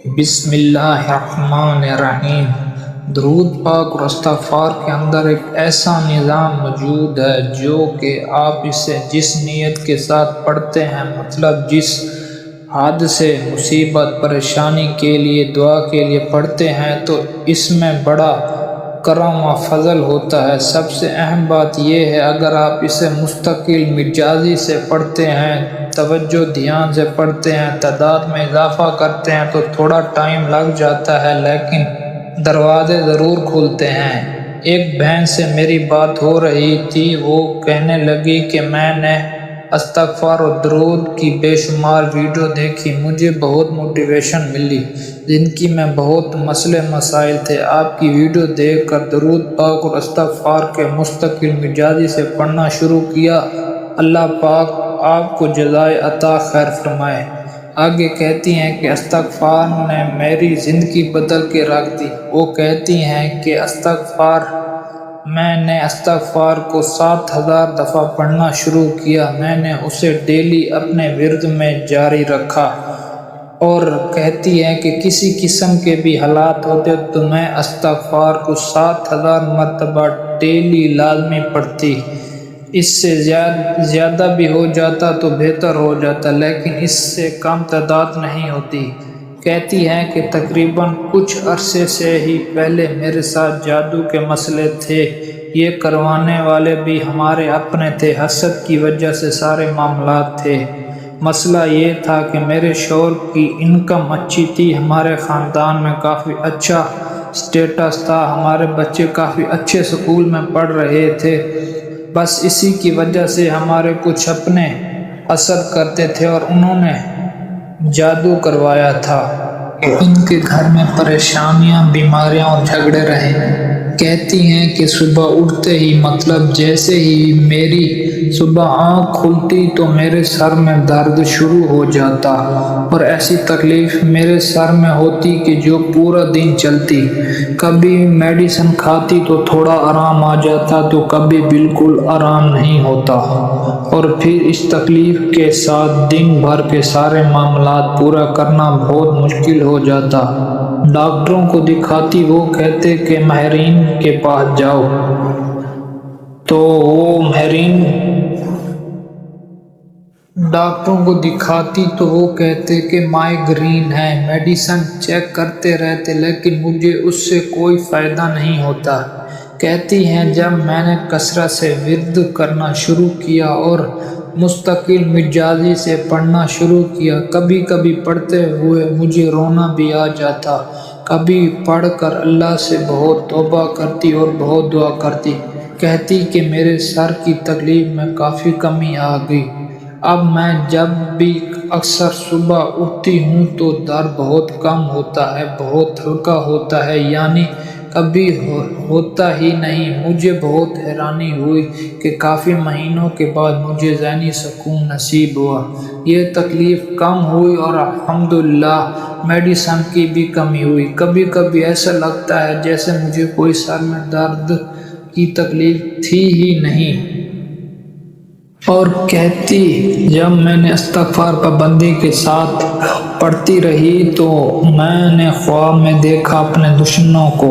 بسم اللہ الرحمن الرحیم۔ درود پاک اور استغفار کے اندر ایک ایسا نظام موجود ہے جو کہ آپ اسے جس نیت کے ساتھ پڑھتے ہیں، مطلب جس حادثے، مصیبت، پریشانی کے لیے، دعا کے لیے پڑھتے ہیں تو اس میں بڑا کرم و فضل ہوتا ہے۔ سب سے اہم بات یہ ہے، اگر آپ اسے مستقل مزاجی سے پڑھتے ہیں، توجہ دھیان سے پڑھتے ہیں، تعداد میں اضافہ کرتے ہیں تو تھوڑا ٹائم لگ جاتا ہے لیکن دروازے ضرور کھلتے ہیں۔ ایک بہن سے میری بات ہو رہی تھی، وہ کہنے لگی کہ میں نے استغفار و درود کی بے شمار ویڈیو دیکھی، مجھے بہت موٹیویشن ملی، زندگی میں بہت مسئلے مسائل تھے، آپ کی ویڈیو دیکھ کر درود پاک اور استغفار کے مستقل مزاجی سے پڑھنا شروع کیا۔ اللہ پاک آپ کو جزائے عطا خیر فرمائے۔ آگے کہتی ہیں کہ استغفار نے میری زندگی بدل کے رکھ دی۔ وہ کہتی ہیں کہ میں نے استغفار کو 7000 دفعہ پڑھنا شروع کیا، میں نے اسے ڈیلی اپنے ورد میں جاری رکھا، اور کہتی ہے کہ کسی قسم کے بھی حالات ہوتے تو میں استغفار کو 7000 مرتبہ ڈیلی لازمی پڑھتی۔ اس سے زیادہ بھی ہو جاتا تو بہتر ہو جاتا، لیکن اس سے کم تعداد نہیں ہوتی۔ کہتی ہیں کہ تقریباً کچھ عرصے سے ہی پہلے میرے ساتھ جادو کے مسئلے تھے، یہ کروانے والے بھی ہمارے اپنے تھے، حسد کی وجہ سے سارے معاملات تھے۔ مسئلہ یہ تھا کہ میرے شوہر کی انکم اچھی تھی، ہمارے خاندان میں کافی اچھا سٹیٹس تھا، ہمارے بچے کافی اچھے سکول میں پڑھ رہے تھے، بس اسی کی وجہ سے ہمارے کچھ اپنے حسد کرتے تھے اور انہوں نے جادو کروایا تھا کہ ان کے گھر میں پریشانیاں، بیماریاں اور جھگڑے رہے۔ کہتی ہیں کہ صبح اٹھتے ہی، مطلب جیسے ہی میری صبح آنکھ کھلتی تو میرے سر میں درد شروع ہو جاتا، اور ایسی تکلیف میرے سر میں ہوتی کہ جو پورا دن چلتی۔ کبھی میڈیسن کھاتی تو تھوڑا آرام آ جاتا تو کبھی بالکل آرام نہیں ہوتا، اور پھر اس تکلیف کے ساتھ دن بھر کے سارے معاملات پورا کرنا بہت مشکل ہو جاتا۔ ڈاکٹروں کو دکھاتی، وہ کہتے کہ ماہرین کے پاس جاؤ، تو وہ ڈاکٹروں کو دکھاتی تو وہ کہتے کہ مائیگرین ہے، میڈیسن چیک کرتے رہتے لیکن مجھے اس سے کوئی فائدہ نہیں ہوتا۔ کہتی ہیں جب میں نے کثرت سے ورد کرنا شروع کیا اور مستقل مزاجی سے پڑھنا شروع کیا، کبھی کبھی پڑھتے ہوئے مجھے رونا بھی آ جاتا، کبھی پڑھ کر اللہ سے بہت توبہ کرتی اور بہت دعا کرتی۔ کہتی کہ میرے سر کی تکلیف میں کافی کمی آ گئی، اب میں جب بھی اکثر صبح اٹھتی ہوں تو درد بہت کم ہوتا ہے، بہت ہلکا ہوتا ہے، یعنی کبھی ہوتا ہی نہیں۔ مجھے بہت حیرانی ہوئی کہ کافی مہینوں کے بعد مجھے ذہنی سکون نصیب ہوا، یہ تکلیف کم ہوئی اور الحمدللہ میڈیسن کی بھی کمی ہوئی۔ کبھی کبھی ایسا لگتا ہے جیسے مجھے کوئی سر میں درد کی تکلیف تھی ہی نہیں۔ اور کہتی جب میں نے استغفار پابندی کے ساتھ پڑھتی رہی تو میں نے خواب میں دیکھا اپنے دشمنوں کو،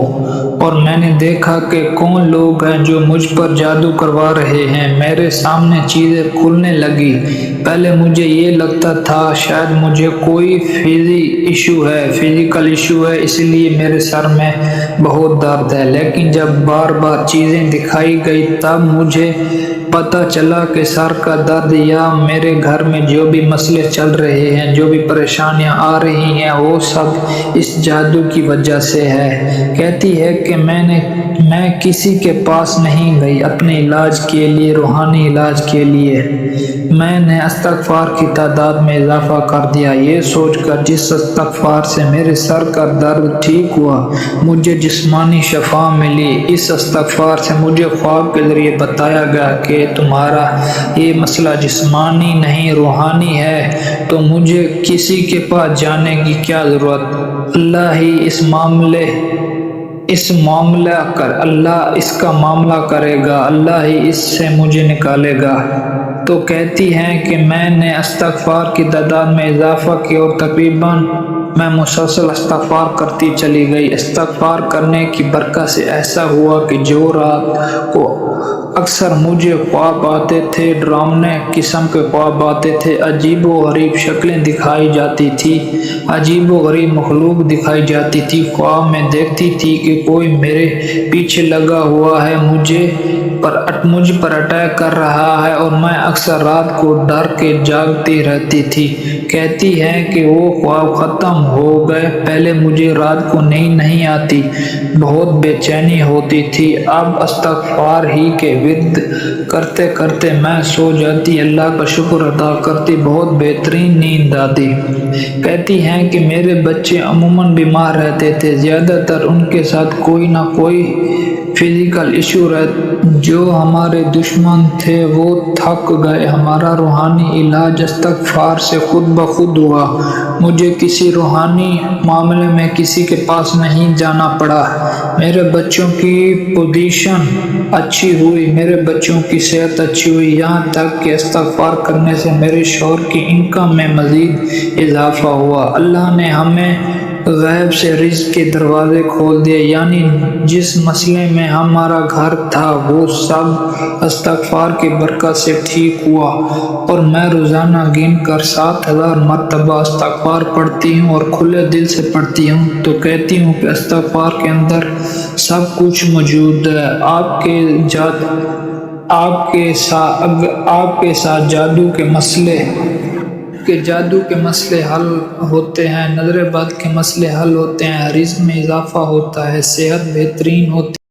اور میں نے دیکھا کہ کون لوگ ہیں جو مجھ پر جادو کروا رہے ہیں۔ میرے سامنے چیزیں کھلنے لگی، پہلے مجھے یہ لگتا تھا شاید مجھے کوئی فزیکل ایشو ہے اس لیے میرے سر میں بہت درد ہے، لیکن جب بار بار چیزیں دکھائی گئی تب مجھے پتہ چلا کہ سر کا درد یا میرے گھر میں جو بھی مسئلے چل رہے ہیں، جو بھی پریشانیاں آ رہی ہیں، وہ سب اس جادو کی وجہ سے ہے۔ کہتی ہے کہ میں کسی کے پاس نہیں گئی اپنے علاج کے لیے، روحانی علاج کے لیے، میں نے استغفار کی تعداد میں اضافہ کر دیا، یہ سوچ کر جس استغفار سے میرے سر کا درد ٹھیک ہوا، مجھے جسمانی شفا ملی۔ اس استغفار سے مجھے خواب کے ذریعے بتایا گیا کہ تمہارا یہ مسئلہ جسمانی نہیں روحانی ہے، تو مجھے کسی کے پاس جانے کی کیا ضرورت، اللہ ہی اللہ اس کا معاملہ کرے گا، اللہ ہی اس سے مجھے نکالے گا۔ تو کہتی ہیں کہ میں نے استغفار کی تعداد میں اضافہ کیا اور تقریباً میں مسلسل استغفار کرتی چلی گئی۔ استغفار کرنے کی برکت سے ایسا ہوا کہ جو رات کو اکثر مجھے خواب آتے تھے، ڈراؤنے قسم کے خواب آتے تھے، عجیب و غریب شکلیں دکھائی جاتی تھی، عجیب و غریب مخلوق دکھائی جاتی تھی۔ خواب میں دیکھتی تھی کہ کوئی میرے پیچھے لگا ہوا ہے، مجھ پر اٹیک کر رہا ہے، اور میں اکثر رات کو ڈر کے جاگتی رہتی تھی۔ کہتی ہیں کہ وہ خواب ختم ہو گئے۔ پہلے مجھے رات کو نیند نہیں آتی، بہت بے چینی ہوتی تھی۔ اب استغفار ہی کے ورد کرتے کرتے میں سو جاتی، اللہ کا شکر ادا کرتی، بہت بہترین نیند آتی۔ کہتی ہیں کہ میرے بچے عموماً بیمار رہتے تھے، زیادہ تر ان کے ساتھ کوئی نہ کوئی فزیکل ایشو رہتا۔ جو ہمارے دشمن تھے وہ تھک گئے۔ ہمارا روحانی علاج استغفار سے خود بخود ہوا۔ مجھے کسی روحانی معاملے میں کسی کے پاس نہیں جانا پڑا۔ میرے بچوں کی پوزیشن اچھی ہوئی، میرے بچوں کی صحت اچھی ہوئی، یہاں تک کہ استغفار کرنے سے میرے شوہر کی انکم میں مزید اضافہ ہوا۔ اللہ نے ہمیں غیب سے رزق کے دروازے کھول دیے، یعنی جس مسئلے میں ہمارا گھر تھا وہ سب استغفار کی برکت سے ٹھیک ہوا، اور میں روزانہ گن کر 7000 مرتبہ استغفار پڑھتی ہوں، اور کھلے دل سے پڑھتی ہوں۔ تو کہتی ہوں کہ استغفار کے اندر سب کچھ موجود ہے۔ آپ کے ساتھ جادو کے مسئلے حل ہوتے ہیں، نظر بد کے مسئلے حل ہوتے ہیں، رزق میں اضافہ ہوتا ہے، صحت بہترین ہوتی ہے۔